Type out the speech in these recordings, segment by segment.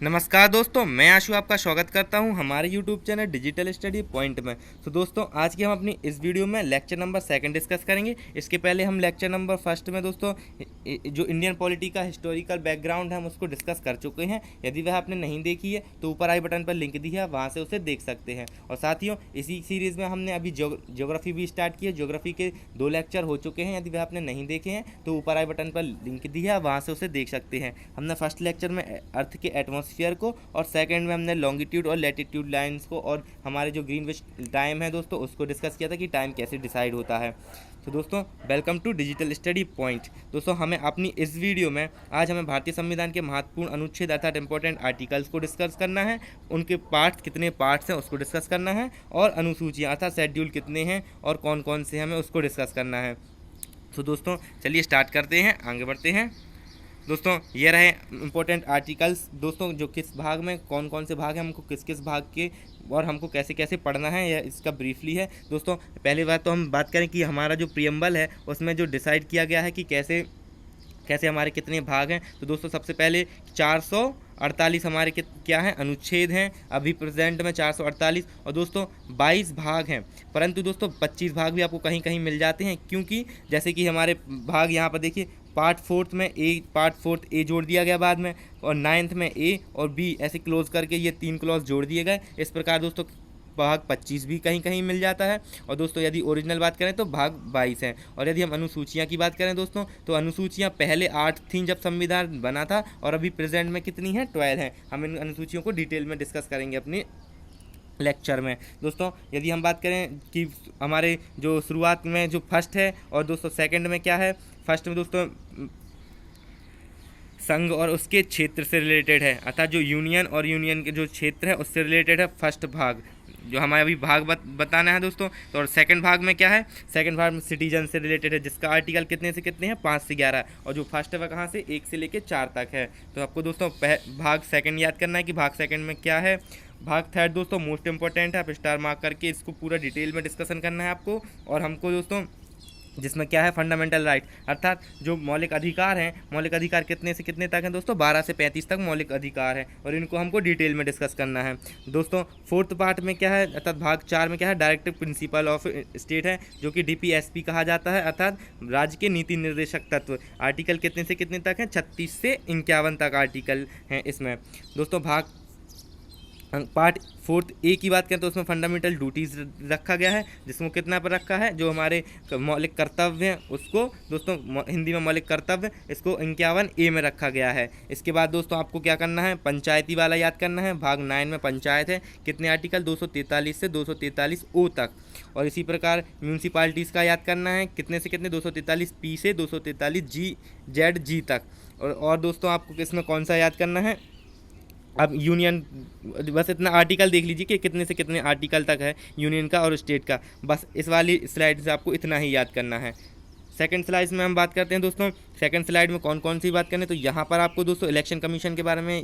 नमस्कार दोस्तों, मैं आशु आपका स्वागत करता हूं हमारे YouTube channel digital Study point में। तो दोस्तों आज की हम अपनी इस वीडियो में लेक्चर नंबर सेकंड डिस्कस करेंगे। इसके पहले हम लेक्चर नंबर फर्स्ट में दोस्तों जो इंडियन पॉलिटी का हिस्टोरिकल बैकग्राउंड है हम उसको डिस्कस कर चुके हैं। यदि वह आपने नहीं देखी है तो ऊपर आई बटन पर लिंक दी है, वहाँ से उसे देख सकते हैं। और साथियों इसी सीरीज़ में हमने अभी ज्योग्राफी भी स्टार्ट की है। ज्योग्राफी के 2 लेक्चर हो चुके हैं। यदि वह आपने नहीं देखे हैं तो ऊपर आई बटन पर लिंक दी है, वहाँ से उसे देख सकते हैं। हमने फर्स्ट लेक्चर में अर्थ के एटमॉस्फेयर को और सेकंड में हमने लॉन्गिट्यूड और लैटिट्यूड लाइंस को और हमारे जो ग्रीनविच टाइम है दोस्तों उसको डिस्कस किया था कि टाइम कैसे डिसाइड होता है। तो दोस्तों welcome to Digital Study Point. दोस्तों हमें अपनी इस वीडियो में आज हमें भारतीय संविधान के महत्वपूर्ण अनुच्छेद अर्थात इंपॉर्टेंट आर्टिकल्स को डिस्कस करना है। उनके पार्ट्स कितने पार्ट्स हैं उसको डिस्कस करना है और अनुसूचियाँ अर्थात शेड्यूल कितने हैं और कौन कौन से हमें उसको डिस्कस करना है। तो दोस्तों चलिए स्टार्ट करते हैं, आगे बढ़ते हैं। दोस्तों ये रहे इम्पोर्टेंट आर्टिकल्स। दोस्तों जो किस भाग में कौन कौन से भाग हैं, हमको किस किस भाग के और हमको कैसे कैसे पढ़ना है, यह इसका ब्रीफली है। दोस्तों पहली बात तो हम बात करें कि हमारा जो प्रियम्बल है उसमें जो डिसाइड किया गया है कि कैसे कैसे हमारे कितने भाग हैं। तो दोस्तों सबसे पहले 448 हमारे क्या हैं अनुच्छेद हैं अभी प्रेजेंट में 448। और दोस्तों 22 भाग हैं, परंतु दोस्तों 25 भाग भी आपको कहीं कहीं मिल जाते हैं, क्योंकि जैसे कि हमारे भाग यहाँ पर देखिए पार्ट फोर्थ ए जोड़ दिया गया बाद में, और नाइन्थ में ए और बी ऐसे क्लोज करके ये 3 क्लॉज जोड़ दिए गए। इस प्रकार दोस्तों भाग 25 भी कहीं कहीं मिल जाता है। और दोस्तों यदि ओरिजिनल बात करें तो भाग 22 हैं। और यदि हम अनुसूचियाँ की बात करें दोस्तों तो अनुसूचियाँ पहले 8 थीं जब संविधान बना था, और अभी प्रेजेंट में कितनी हैं 12 हैं। हम इन अनुसूचियों को डिटेल में डिस्कस करेंगे अपनी लेक्चर में। दोस्तों यदि हम बात करें कि हमारे जो शुरुआत में जो फर्स्ट है और दोस्तों सेकंड में क्या है। फर्स्ट में दोस्तों संघ और उसके क्षेत्र से रिलेटेड है, अर्थात जो यूनियन और यूनियन के जो क्षेत्र है उससे रिलेटेड है फर्स्ट भाग, जो हमारे अभी भाग बताना है दोस्तों। तो और सेकंड भाग में क्या है, सेकंड भाग में सिटीजन से रिलेटेड है, जिसका आर्टिकल कितने से कितने हैं 5 से 11। और जो फर्स्ट है वह कहाँ से 1 से लेकर 4 तक है। तो आपको दोस्तों भाग सेकंड याद करना है कि भाग सेकंड में क्या है। भाग थर्ड दोस्तों मोस्ट इंपॉर्टेंट है, आप स्टार मार्क करके इसको पूरा डिटेल में डिस्कशन करना है आपको। और हमको दोस्तों जिसमें क्या है फंडामेंटल राइट, अर्थात जो मौलिक अधिकार हैं, मौलिक अधिकार कितने से कितने तक हैं दोस्तों 12 से 35 तक मौलिक अधिकार हैं, और इनको हमको डिटेल में डिस्कस करना है। दोस्तों फोर्थ पार्ट में क्या है, अर्थात भाग 4 में क्या है डायरेक्टिव प्रिंसिपल ऑफ स्टेट है, जो कि DPSP कहा जाता है, अर्थात राज्य के नीति निर्देशक तत्व। आर्टिकल कितने से कितने तक हैं 36 से 51 तक आर्टिकल हैं इसमें। दोस्तों भाग पार्ट फोर्थ ए की बात करें तो उसमें फंडामेंटल ड्यूटीज़ रखा गया है, जिसको कितना पर रखा है, जो हमारे मौलिक कर्तव्य हैं उसको दोस्तों हिंदी में मौलिक कर्तव्य इसको 51 ए में रखा गया है। इसके बाद दोस्तों आपको क्या करना है, पंचायती वाला याद करना है। भाग 9 में पंचायत है, कितने आर्टिकल 243 से 243 ओ तक। और इसी प्रकार म्यूनसिपालिटीज़ का याद करना है, कितने से कितने 243 पी से 243 जी जेड जी तक। और दोस्तों आपको इसमें कौन सा याद करना है, अब यूनियन बस इतना आर्टिकल देख लीजिए कि कितने से कितने आर्टिकल तक है यूनियन का और स्टेट का, बस इस वाली स्लाइड से आपको इतना ही याद करना है। सेकंड स्लाइड में हम बात करते हैं दोस्तों, सेकंड स्लाइड में कौन कौन सी बात करें तो यहाँ पर आपको दोस्तों इलेक्शन कमीशन के बारे में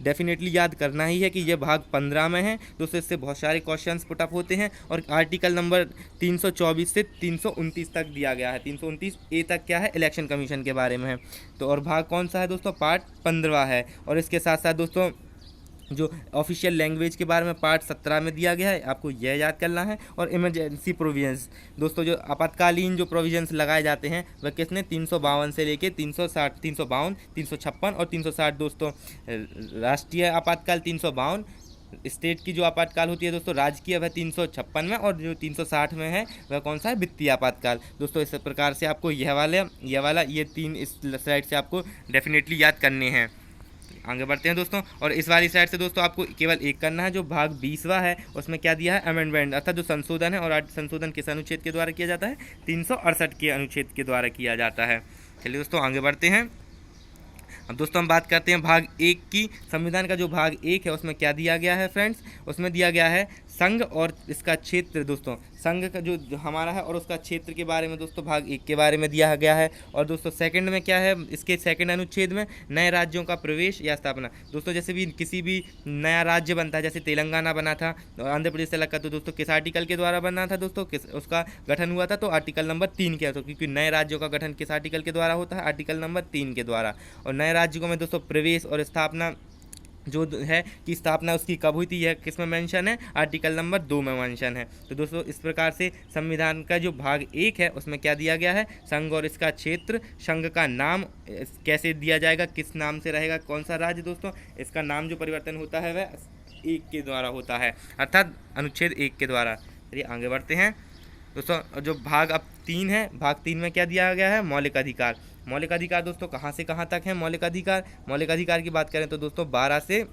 डेफिनेटली याद करना ही है कि ये भाग 15 में है दोस्तों। इससे बहुत सारे क्वेश्चंस पुटअप होते हैं, और आर्टिकल नंबर 324 से 329 तक दिया गया है। 329 ए तक क्या है इलेक्शन कमीशन के बारे में है। तो और भाग कौन सा है दोस्तों पार्ट 15 है। और इसके साथ साथ दोस्तों जो ऑफिशियल लैंग्वेज के बारे में पार्ट 17 में दिया गया है, आपको यह याद करना है। और इमरजेंसी प्रोविजंस दोस्तों जो आपातकालीन जो प्रोविजंस लगाए जाते हैं वह किसने 352 से लेके 360 352 356 और 360 दोस्तों राष्ट्रीय आपातकाल 352, स्टेट की जो आपातकाल होती है दोस्तों राजकीय वह 356 में, और जो 360 में है वह कौन सा है वित्तीय आपातकाल। दोस्तों इस प्रकार से आपको यह वाला ये 3 इस स्लाइड से आपको डेफिनेटली याद करने हैं। आगे बढ़ते हैं दोस्तों, और इस वाली साइड से दोस्तों आपको केवल एक करना है, जो भाग 20वां है उसमें क्या दिया है अमेंडमेंट, अर्थात जो संशोधन है। और संशोधन किस अनुच्छेद के द्वारा किया जाता है 368 के अनुच्छेद के द्वारा किया जाता है। चलिए दोस्तों आगे बढ़ते हैं। अब दोस्तों हम बात करते हैं भाग 1 की। संविधान का जो भाग 1 है उसमें क्या दिया गया है फ्रेंड्स, उसमें दिया गया है संघ और इसका क्षेत्र। दोस्तों संघ का जो हमारा है और उसका क्षेत्र के बारे में दोस्तों भाग 1 के बारे में दिया गया है। और दोस्तों सेकंड में क्या है, इसके सेकंड अनुच्छेद में नए राज्यों का प्रवेश या स्थापना। दोस्तों जैसे भी किसी भी नया राज्य बनता है, जैसे तेलंगाना बना था और आंध्र प्रदेश से लगा, तो दोस्तों किस आर्टिकल के द्वारा बना था दोस्तों, किस उसका गठन हुआ था, तो आर्टिकल नंबर 3 के। तो क्योंकि नए राज्यों का गठन किस आर्टिकल के द्वारा होता है, आर्टिकल नंबर 3 के द्वारा। और नए राज्यों में दोस्तों प्रवेश और स्थापना जो है कि स्थापना उसकी कब हुई थी, यह किस में मेंशन है, आर्टिकल नंबर 2 में मेंशन है। तो दोस्तों इस प्रकार से संविधान का जो भाग 1 है उसमें क्या दिया गया है, संघ और इसका क्षेत्र, संघ का नाम कैसे दिया जाएगा, किस नाम से रहेगा, कौन सा राज्य, दोस्तों इसका नाम जो परिवर्तन होता है वह 1 के द्वारा होता है, अर्थात अनुच्छेद 1 के द्वारा। चलिए आगे बढ़ते हैं दोस्तों। जो भाग अब 3 है, भाग 3 में क्या दिया गया है, मौलिक अधिकार। मौलिक अधिकार दोस्तों कहाँ से कहाँ तक है मौलिक अधिकार। मौलिक अधिकार की बात करें तो दोस्तों 12 से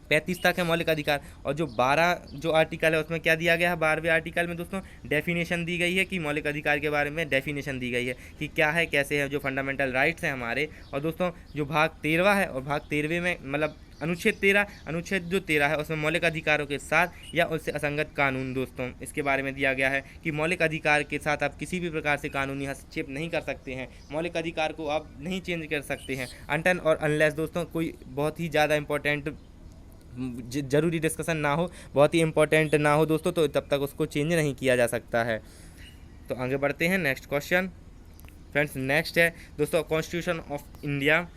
35 तक है मौलिक अधिकार। और जो 12 जो आर्टिकल है उसमें क्या दिया गया है, 12वें आर्टिकल में दोस्तों डेफिनेशन दी गई है कि मौलिक अधिकार के बारे में डेफिनेशन दी गई है कि क्या है, कैसे है, जो फंडामेंटल राइट्स हैं हमारे। और दोस्तों जो भाग 13 है और भाग 13वें में मतलब अनुच्छेद 13 है उसमें मौलिक अधिकारों के साथ या उससे असंगत कानून, दोस्तों इसके बारे में दिया गया है कि मौलिक अधिकार के साथ आप किसी भी प्रकार से कानूनी हस्तक्षेप नहीं कर सकते हैं, मौलिक अधिकार को आप नहीं चेंज कर सकते हैं अनटन और अनलेस, दोस्तों कोई बहुत ही ज़्यादा इंपॉर्टेंट जरूरी डिस्कशन ना हो, बहुत ही इंपॉर्टेंट ना हो दोस्तों, तो तब तक उसको चेंज नहीं किया जा सकता है। तो आगे बढ़ते हैं नेक्स्ट क्वेश्चन फ्रेंड्स। नेक्स्ट है दोस्तों कॉन्स्टिट्यूशन ऑफ इंडिया।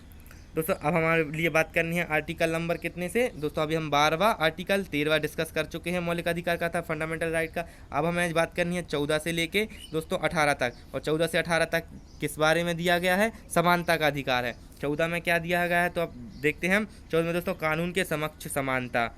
दोस्तों अब हमारे लिए बात करनी है आर्टिकल नंबर कितने से, दोस्तों अभी हम 12वां आर्टिकल 13वां डिस्कस कर चुके हैं, मौलिक अधिकार का था, फंडामेंटल राइट का। अब हमें बात करनी है 14 से लेके दोस्तों 18 तक। और 14 से 18 तक किस बारे में दिया गया है, समानता का अधिकार है। 14 में क्या दिया गया है तो अब देखते हैं हम। 14 में दोस्तों कानून के समक्ष समानता,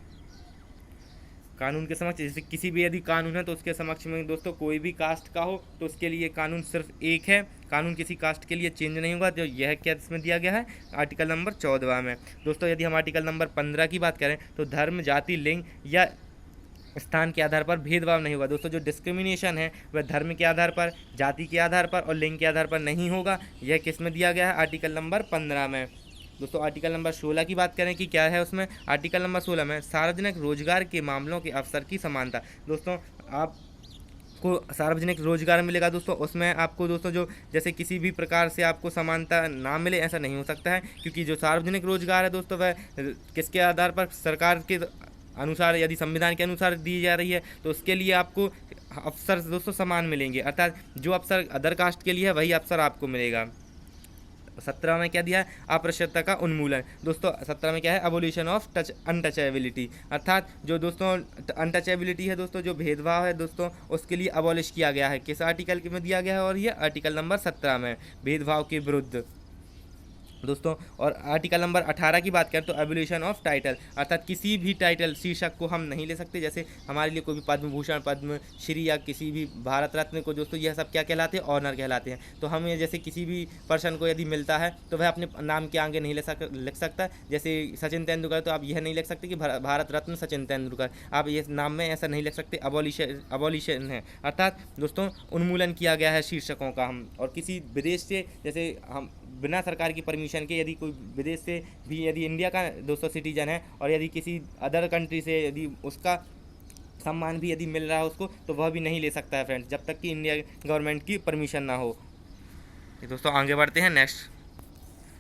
कानून के समक्ष जैसे किसी भी यदि कानून है तो उसके समक्ष में दोस्तों कोई भी कास्ट का हो तो उसके लिए कानून सिर्फ एक है, कानून किसी कास्ट के लिए चेंज नहीं होगा। तो यह क्या इसमें दिया गया है, आर्टिकल नंबर 14 में। दोस्तों यदि हम आर्टिकल नंबर 15 की बात करें तो धर्म, जाति, लिंग या स्थान के आधार पर भेदभाव नहीं होगा। दोस्तों जो डिस्क्रिमिनेशन है वह धर्म के आधार पर, जाति के आधार पर और लिंग के आधार पर नहीं होगा। यह किस में दिया गया है, आर्टिकल नंबर 15 में। दोस्तों आर्टिकल नंबर 16 की बात करें कि क्या है उसमें, आर्टिकल नंबर 16 में सार्वजनिक रोजगार के मामलों के अवसर की समानता। दोस्तों आपको सार्वजनिक रोजगार मिलेगा दोस्तों, उसमें आपको दोस्तों जो जैसे किसी भी प्रकार से आपको समानता ना मिले ऐसा नहीं हो सकता है, क्योंकि जो सार्वजनिक रोजगार है दोस्तों वह किसके आधार पर, सरकार के अनुसार यदि संविधान के अनुसार दी जा रही है तो उसके लिए आपको अवसर दोस्तों समान मिलेंगे, अर्थात जो अवसर अदर कास्ट के लिए है वही अवसर आपको मिलेगा। 17 में क्या दिया है, अस्पृश्यता का उन्मूलन। दोस्तों 17 में क्या है, अबोलिशन ऑफ अनटचेबिलिटी, अर्थात जो दोस्तों अनटचेबिलिटी है दोस्तों, जो भेदभाव है दोस्तों उसके लिए अबॉलिश किया गया है। किस आर्टिकल में दिया गया है, और ये आर्टिकल नंबर 17 में, भेदभाव के विरुद्ध दोस्तों। और आर्टिकल नंबर 18 की बात करें तो एबोलिशन ऑफ टाइटल, अर्थात किसी भी टाइटल शीर्षक को हम नहीं ले सकते, जैसे हमारे लिए कोई भी पद्म भूषण, पद्म श्री या किसी भी भारत रत्न को दोस्तों यह सब क्या कहलाते हैं, ऑनर कहलाते हैं। तो हमें जैसे किसी भी पर्सन को यदि मिलता है तो वह अपने नाम के आगे नहीं लिख सकता, जैसे सचिन तेंदुलकर तो आप यह नहीं लिख सकते कि भारत रत्न सचिन तेंदुलकर, आप ये नाम में ऐसा नहीं लिख सकते, अबॉलिशन है, अर्थात दोस्तों उन्मूलन किया गया है शीर्षकों का। हम और किसी विदेश से जैसे हम बिना सरकार की परमिशन के यदि कोई विदेश से भी यदि इंडिया का दोस्तों सिटीजन है और यदि किसी अदर कंट्री से यदि उसका सम्मान भी यदि मिल रहा है उसको, तो वह भी नहीं ले सकता है फ्रेंड्स, जब तक कि इंडिया गवर्नमेंट की परमिशन ना हो। दोस्तों आगे बढ़ते हैं नेक्स्ट।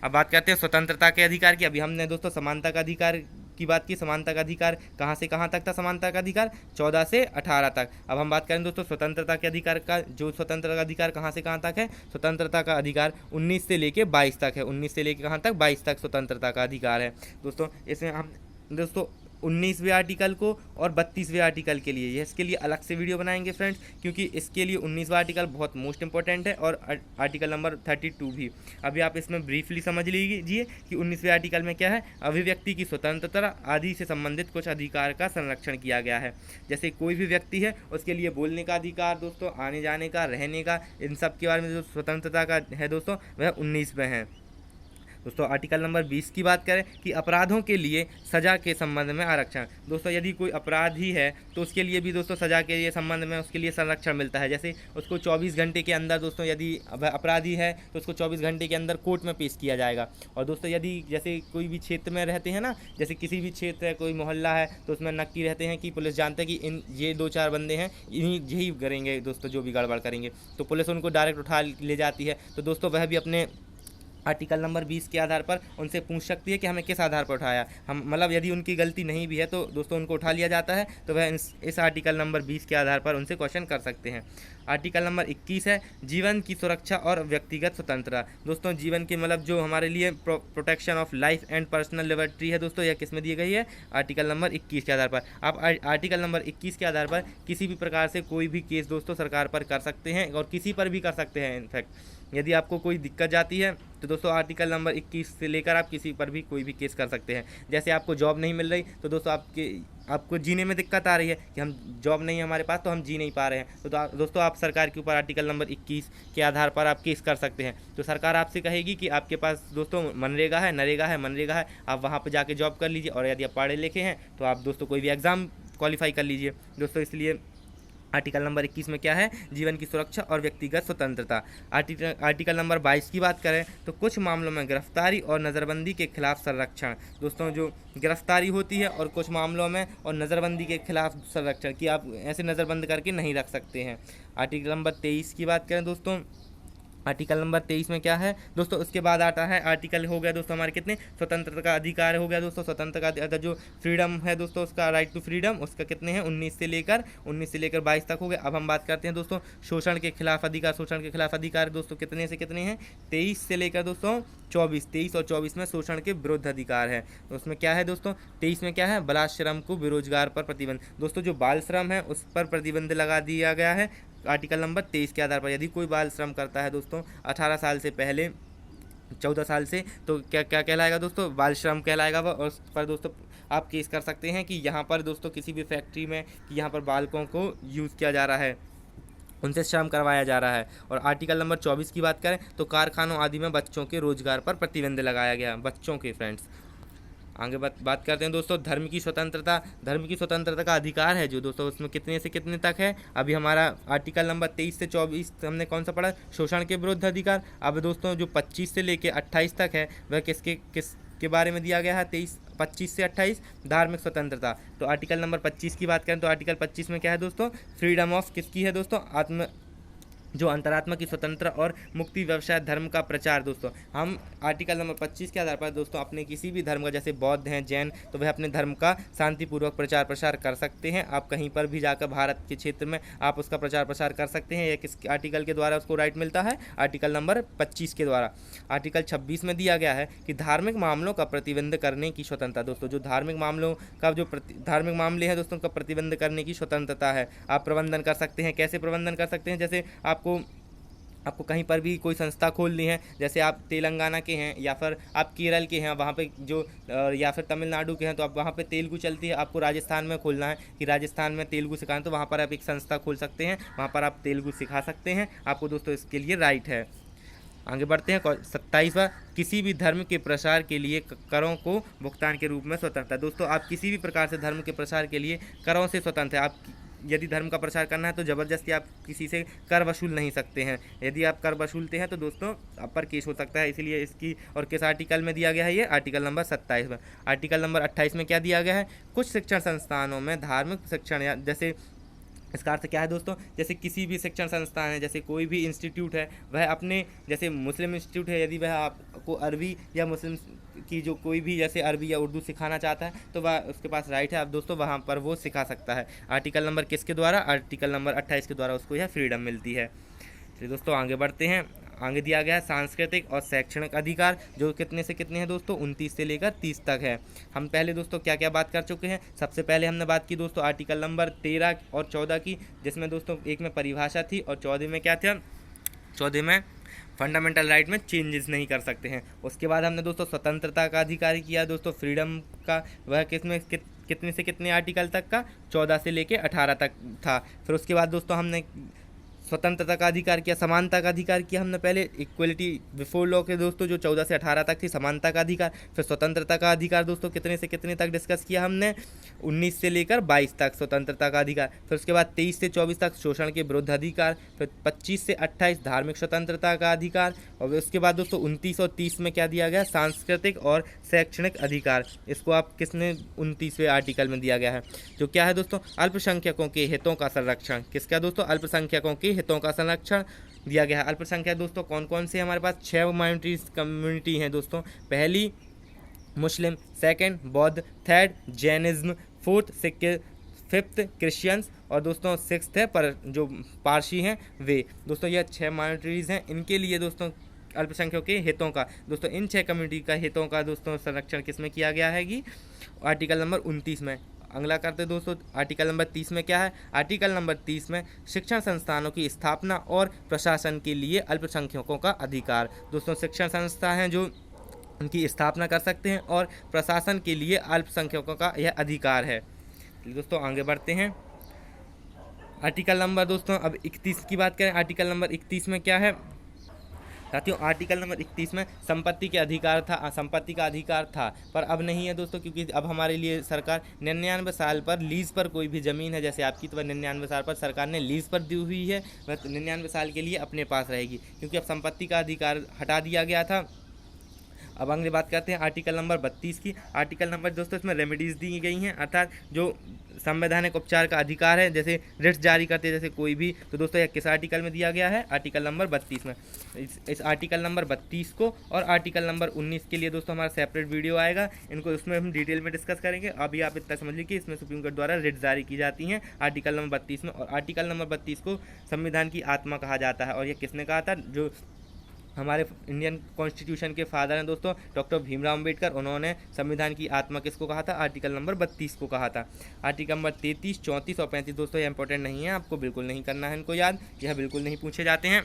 अब बात करते हैं स्वतंत्रता के अधिकार की। अभी हमने दोस्तों समानता का अधिकार की बात की, समानता का अधिकार कहाँ से कहाँ तक था, समानता का अधिकार 14 से 18 तक। अब हम बात करें दोस्तों स्वतंत्रता के अधिकार का, जो स्वतंत्रता का अधिकार कहाँ से कहाँ तक है, स्वतंत्रता का अधिकार 19 से लेके 22 तक है, 19 से लेके कहाँ तक, 22 तक स्वतंत्रता का अधिकार है दोस्तों। इसमें हम दोस्तों 19वें आर्टिकल को और 32वें आर्टिकल के लिए ये इसके लिए अलग से वीडियो बनाएंगे फ्रेंड्स, क्योंकि इसके लिए 19वां आर्टिकल बहुत मोस्ट इंपॉर्टेंट है और आर्टिकल नंबर 32 भी। अभी आप इसमें ब्रीफली समझ लीजिए कि 19वें आर्टिकल में क्या है, अभिव्यक्ति की स्वतंत्रता आदि से संबंधित कुछ अधिकार का संरक्षण किया गया है। जैसे कोई भी व्यक्ति है उसके लिए बोलने का अधिकार दोस्तों, आने जाने का, रहने का, इन सब के बारे में जो स्वतंत्रता का है दोस्तों वह 19 में है। दोस्तों आर्टिकल नंबर 20 की बात करें कि अपराधों के लिए सज़ा के संबंध में आरक्षण। दोस्तों यदि कोई अपराधी है तो उसके लिए भी दोस्तों सज़ा के लिए संबंध में उसके लिए संरक्षण मिलता है। जैसे उसको 24 घंटे के अंदर दोस्तों यदि अपराधी है तो उसको 24 घंटे के अंदर कोर्ट में पेश किया जाएगा। और दोस्तों यदि जैसे कोई भी क्षेत्र में रहते हैं ना, जैसे किसी भी क्षेत्र है, कोई मोहल्ला है, तो उसमें नक्की रहते हैं कि पुलिस जानते हैं कि ये 2-4 बंदे हैं, इन्हीं यही करेंगे दोस्तों, जो भी गड़बड़ करेंगे, तो पुलिस उनको डायरेक्ट उठा ले जाती है। तो दोस्तों वह भी अपने आर्टिकल नंबर 20 के आधार पर उनसे पूछ सकती है कि हमें किस आधार पर उठाया। हम मतलब यदि उनकी गलती नहीं भी है तो दोस्तों उनको उठा लिया जाता है, तो वह इस आर्टिकल नंबर 20 के आधार पर उनसे क्वेश्चन कर सकते हैं। आर्टिकल नंबर 21 है जीवन की सुरक्षा और व्यक्तिगत स्वतंत्रता। दोस्तों जीवन की मतलब जो हमारे लिए protection of life and personal liberty है दोस्तों, यह किस में दी गई है? आर्टिकल नंबर 21 के आधार पर। आप आर्टिकल नंबर 21 के आधार पर किसी भी प्रकार से कोई भी केस दोस्तों सरकार पर कर सकते हैं और किसी पर भी कर सकते हैं। इनफैक्ट यदि आपको कोई दिक्कत जाती है तो दोस्तों आर्टिकल नंबर 21 से लेकर आप किसी पर भी कोई भी केस कर सकते हैं। जैसे आपको जॉब नहीं मिल रही तो दोस्तों आपको जीने में दिक्कत आ रही है कि हम जॉब नहीं है हमारे पास तो हम जी नहीं पा रहे हैं, तो दोस्तों आप सरकार के ऊपर आर्टिकल नंबर 21 के आधार पर आप केस कर सकते हैं। तो सरकार आपसे कहेगी कि आपके पास दोस्तों मनरेगा है, नरेगा है, मनरेगा है, आप वहाँ पर जाके जॉब कर लीजिए, और यदि आप पढ़े लिखे हैं तो आप दोस्तों कोई भी एग्ज़ाम क्वालिफाई कर लीजिए दोस्तों। इसलिए आर्टिकल नंबर 21 में क्या है? जीवन की सुरक्षा और व्यक्तिगत स्वतंत्रता। आर्टिकल नंबर 22 की बात करें तो कुछ मामलों में गिरफ्तारी और नज़रबंदी के खिलाफ संरक्षण। दोस्तों जो गिरफ्तारी होती है और कुछ मामलों में और नज़रबंदी के खिलाफ संरक्षण कि आप ऐसे नज़रबंद करके नहीं रख सकते हैं। आर्टिकल नंबर 23 की बात करें दोस्तों, आर्टिकल नंबर 23 में क्या है दोस्तों? उसके बाद आता है आर्टिकल हो गया दोस्तों हमारे कितने? स्वतंत्रता का अधिकार हो गया दोस्तों। स्वतंत्रता का जो फ्रीडम है दोस्तों, उसका राइट टू फ्रीडम, उसका कितने हैं? 19 से लेकर 22 तक हो गया। अब हम बात करते हैं दोस्तों शोषण के खिलाफ अधिकार। शोषण के खिलाफ अधिकार दोस्तों कितने से कितने हैं? 23 से लेकर दोस्तों 24। 23 और 24 में शोषण के विरुद्ध अधिकार है। तो उसमें क्या है दोस्तों? 23 में क्या है? बाल श्रम को बेरोजगार पर प्रतिबंध। दोस्तों जो बाल श्रम है उस पर प्रतिबंध लगा दिया गया है आर्टिकल नंबर 23 के आधार पर। यदि कोई बाल श्रम करता है दोस्तों 18 साल से पहले, 14 साल से, तो क्या क्या कहलाएगा दोस्तों? बाल श्रम कहलाएगा वह। और उस पर दोस्तों आप केस कर सकते हैं कि यहाँ पर दोस्तों किसी भी फैक्ट्री में कि यहाँ पर बालकों को यूज़ किया जा रहा है, उनसे श्रम करवाया जा रहा है। और आर्टिकल नंबर 24 की बात करें तो कारखानों आदि में बच्चों के रोजगार पर प्रतिबंध लगाया गया। बच्चों के फ्रेंड्स आगे बात करते हैं दोस्तों धर्म की स्वतंत्रता। धर्म की स्वतंत्रता का अधिकार है जो दोस्तों उसमें कितने से कितने तक है? अभी हमारा आर्टिकल नंबर 23 से 24 हमने कौन सा पढ़ा? शोषण के विरुद्ध अधिकार। अब दोस्तों जो 25 से लेके 28 तक है वह किसके बारे में दिया गया है? 25 से 28 धार्मिक स्वतंत्रता। तो आर्टिकल नंबर 25 की बात करें तो आर्टिकल 25 में क्या है दोस्तों? फ्रीडम ऑफ किसकी है दोस्तों? जो अंतरात्मा की स्वतंत्र और मुक्ति व्यवसाय धर्म का प्रचार। दोस्तों हम आर्टिकल नंबर 25 के आधार पर दोस्तों अपने किसी भी धर्म का, जैसे बौद्ध हैं, जैन, तो वह अपने धर्म का शांतिपूर्वक प्रचार प्रसार कर सकते हैं। आप कहीं पर भी जाकर भारत के क्षेत्र में आप उसका प्रचार प्रसार कर सकते हैं। यह किस आर्टिकल के द्वारा उसको राइट मिलता है? आर्टिकल नंबर 25 के द्वारा। आर्टिकल 26 में दिया गया है कि धार्मिक मामलों का प्रतिबंध करने की स्वतंत्रता। दोस्तों जो धार्मिक मामलों का धार्मिक मामले हैं दोस्तों का प्रतिबंध करने की स्वतंत्रता है। आप प्रबंधन कर सकते हैं। कैसे प्रबंधन कर सकते हैं? जैसे आपको कहीं पर भी कोई संस्था खोलनी है, जैसे आप तेलंगाना के हैं या फिर आप केरल के हैं, वहाँ पे जो या फिर तमिलनाडु के हैं तो आप वहाँ पे तेलुगु चलती है, आपको राजस्थान में खोलना है कि राजस्थान में तेलुगु सिखाना, तो वहाँ पर आप एक संस्था खोल सकते हैं, वहाँ पर आप तेलुगु सिखा सकते हैं। आपको दोस्तों इसके लिए राइट है। आगे बढ़ते हैं 27वां, किसी भी धर्म के प्रसार के लिए करों को भुगतान के रूप में स्वतंत्रता। दोस्तों आप किसी भी प्रकार से धर्म के प्रसार के लिए करों से स्वतंत्र है। आप यदि धर्म का प्रचार करना है तो ज़बरदस्ती आप किसी से कर वसूल नहीं सकते हैं। यदि आप कर वसूलते हैं तो दोस्तों आप पर केस हो सकता है। इसलिए इसकी और किस आर्टिकल में दिया गया है? ये आर्टिकल नंबर 27 में। आर्टिकल नंबर 28 में क्या दिया गया है? कुछ शिक्षण संस्थानों में धार्मिक शिक्षण या जैसे इसका अर्थ क्या है दोस्तों? जैसे किसी भी शिक्षण संस्थान है, जैसे कोई भी इंस्टीट्यूट है, वह अपने जैसे मुस्लिम इंस्टीट्यूट है, यदि वह आपको अरबी या मुस्लिम की जो कोई भी जैसे अरबी या उर्दू सिखाना चाहता है तो वह उसके पास राइट है, अब दोस्तों वहाँ पर वो सिखा सकता है। आर्टिकल नंबर किसके द्वारा? आर्टिकल नंबर 28 के द्वारा उसको यह फ्रीडम मिलती है। चलिए दोस्तों आगे बढ़ते हैं। आगे दिया गया है सांस्कृतिक और शैक्षणिक अधिकार, जो कितने से कितने हैं दोस्तों? 29 से लेकर 30 तक है। हम पहले दोस्तों क्या क्या बात कर चुके हैं? सबसे पहले हमने बात की दोस्तों आर्टिकल नंबर 13 और 14 की, जिसमें दोस्तों एक में परिभाषा थी और 14 में क्या था? 14 में फंडामेंटल राइट में चेंजेस नहीं कर सकते हैं। उसके बाद हमने दोस्तों स्वतंत्रता का अधिकार किया दोस्तों, फ्रीडम का, वह किसमें कितने से कितने आर्टिकल तक का? 14 से लेके 18 तक था। फिर उसके बाद दोस्तों हमने स्वतंत्रता का अधिकार किया, समानता का अधिकार किया हमने पहले, इक्वलिटी बिफोर लॉ के दोस्तों जो 14 से 18 तक थी, समानता का अधिकार। फिर स्वतंत्रता का अधिकार दोस्तों कितने से कितने तक डिस्कस किया हमने? 19 से लेकर 22 तक स्वतंत्रता का अधिकार। फिर उसके बाद 23 से 24 तक शोषण के विरुद्ध अधिकार। फिर 25 से 28 धार्मिक स्वतंत्रता का अधिकार। और उसके बाद दोस्तों 29 और 30 में क्या दिया गया? सांस्कृतिक और शैक्षणिक अधिकार। इसको आप किसने 29वें आर्टिकल में दिया गया है, जो क्या है दोस्तों? अल्पसंख्यकों के हितों का संरक्षण। किसका दोस्तों? अल्पसंख्यकों के हितों का संरक्षण। दिया गया है। अल्पसंख्यक दोस्तों कौन कौन से हमारे पास 6 माइनॉरिटीज कम्युनिटी हैं दोस्तों। पहली मुस्लिम, सेकंड बौद्ध, third Jainism, fourth Sikh, fifth Christians और दोस्तों सिक्स्थ है पर जो पारसी हैं वे। दोस्तों यह 6 माइनॉरिटीज़ हैं, इनके लिए दोस्तों अल्पसंख्यकों के हितों का दोस्तों इन 6 कम्युनिटी का हितों का दोस्तों संरक्षण किस में किया गया है कि आर्टिकल नंबर 29 में। अगला करते दोस्तों आर्टिकल नंबर 30 में क्या है। आर्टिकल नंबर 30 में शिक्षण संस्थानों की स्थापना और प्रशासन के लिए अल्पसंख्यकों का अधिकार। दोस्तों शिक्षण संस्था हैं जो उनकी स्थापना कर सकते हैं और प्रशासन के लिए अल्पसंख्यकों का यह अधिकार है। दोस्तों आगे बढ़ते हैं। आर्टिकल नंबर दोस्तों अब 31 की बात करें। आर्टिकल नंबर 31 में क्या है साथियों। आर्टिकल नंबर 31 में संपत्ति के अधिकार था, संपत्ति का अधिकार था पर अब नहीं है दोस्तों, क्योंकि अब हमारे लिए सरकार 99 साल पर लीज़ पर कोई भी ज़मीन है जैसे आपकी, तो वह 99 साल पर सरकार ने लीज़ पर दी हुई है, वह 99 साल के लिए अपने पास रहेगी, क्योंकि अब संपत्ति का अधिकार हटा दिया गया था। अब अगली बात करते हैं आर्टिकल नंबर 32 की। आर्टिकल नंबर दोस्तों इसमें रेमेडीज़ दी गई हैं, अर्थात जो संवैधानिक उपचार का अधिकार है, जैसे रिट्स जारी करते जैसे कोई भी, तो दोस्तों यह किस आर्टिकल में दिया गया है। आर्टिकल नंबर 32 में। इस आर्टिकल नंबर 32 को और आर्टिकल नंबर 19 के लिए दोस्तों हमारा सेपरेट वीडियो आएगा, इनको उसमें हम डिटेल में डिस्कस करेंगे। अभी आप इतना समझ लीजिए कि इसमें सुप्रीम कोर्ट द्वारा रिट्स जारी की जाती हैं आर्टिकल नंबर 32 में। और आर्टिकल नंबर 32 को संविधान की आत्मा कहा जाता है, और यह किसने कहा था, जो हमारे इंडियन कॉन्स्टिट्यूशन के फादर हैं दोस्तों डॉक्टर भीमराव अम्बेडकर, उन्होंने संविधान की आत्मा किसको कहा था, आर्टिकल नंबर 32 को कहा था। आर्टिकल नंबर 33, 34 और 35 दोस्तों ये इंपॉर्टेंट नहीं है, आपको बिल्कुल नहीं करना है इनको याद, यह बिल्कुल नहीं पूछे जाते हैं।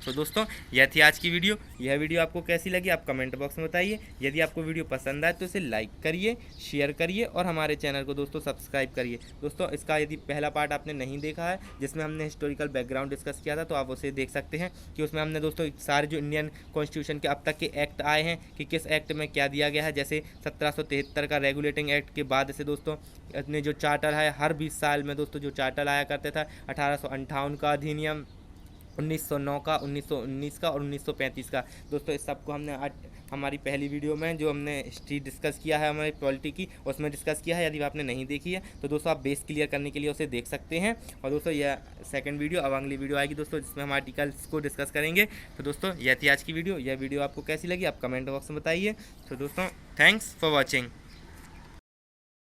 तो दोस्तों यह थी आज की वीडियो। यह वीडियो आपको कैसी लगी आप कमेंट बॉक्स में बताइए। यदि आपको वीडियो पसंद आए तो इसे लाइक करिए, शेयर करिए और हमारे चैनल को दोस्तों सब्सक्राइब करिए। दोस्तों इसका यदि पहला पार्ट आपने नहीं देखा है जिसमें हमने हिस्टोरिकल बैकग्राउंड डिस्कस किया था, तो आप उसे देख सकते हैं कि उसमें हमने दोस्तों सारे जो इंडियन कॉन्स्टिट्यूशन के अब तक के एक्ट आए हैं कि किस एक्ट में क्या दिया गया है। जैसे 1773 का रेगुलेटिंग एक्ट के बाद से दोस्तों अपने जो चार्टर है हर 20 साल में दोस्तों जो चार्टर आया करते था, 1858 का अधिनियम, 1909 का, 1919 का और 1935 का। दोस्तों इस सबको हमने हमारी पहली वीडियो में जो हमने हिस्ट्री डिस्कस किया है हमारी पॉलिटी की, उसमें डिस्कस किया है। यदि आपने नहीं देखी है तो दोस्तों आप बेस क्लियर करने के लिए उसे देख सकते हैं। और दोस्तों यह सेकंड वीडियो, अब अगली वीडियो आएगी दोस्तों जिसमें हम आर्टिकल्स को डिस्कस करेंगे। तो दोस्तों यह थी आज की वीडियो। यह वीडियो आपको कैसी लगी आप कमेंट बॉक्स में बताइए। तो दोस्तों थैंक्स फॉर वॉचिंग।